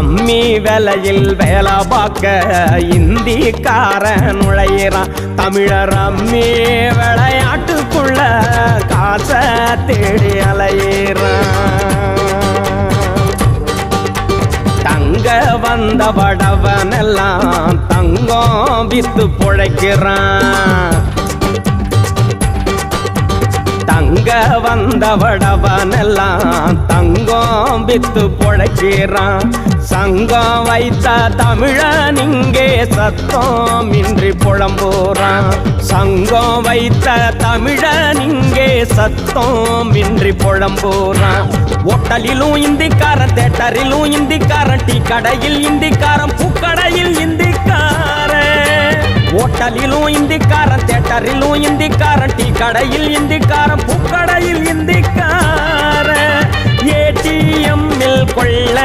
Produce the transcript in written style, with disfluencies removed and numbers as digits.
கம்மி விலையில் வேலை பார்க்க இந்திக்கார நுழையிறான். தமிழர் அம்மி விளையாட்டுக்குள்ள காசை தேடி அலையிறான். தங்க வந்த வடவனெல்லாம் தங்கம் வித்து பொழைக்கிறான். தங்க வந்த வடவனெல்லாம் தங்கம் வித்து பொழைக்கிறான். சங்கம் வைத்த தமிழன் இங்கே சத்தம் இன்றி புலம்புறான். சங்கம் வைத்த தமிழன் இங்கே சத்தம் இன்றி புலம்புறான். ஓட்டலிலும் இந்திக்காரன், தேட்டரிலும் இந்திக்காரன், டீ கடையில் இந்திக்காரன், பூக்கடையில் இந்திக்காரன். ஓட்டலிலும் இந்திக்காரன், தேட்டரிலும் இந்திக்காரன், டீ கடையில் இந்திக்காரன், பூக்கடையில் இந்திக்காரன். ஏடிஎம்மில் கொள்ள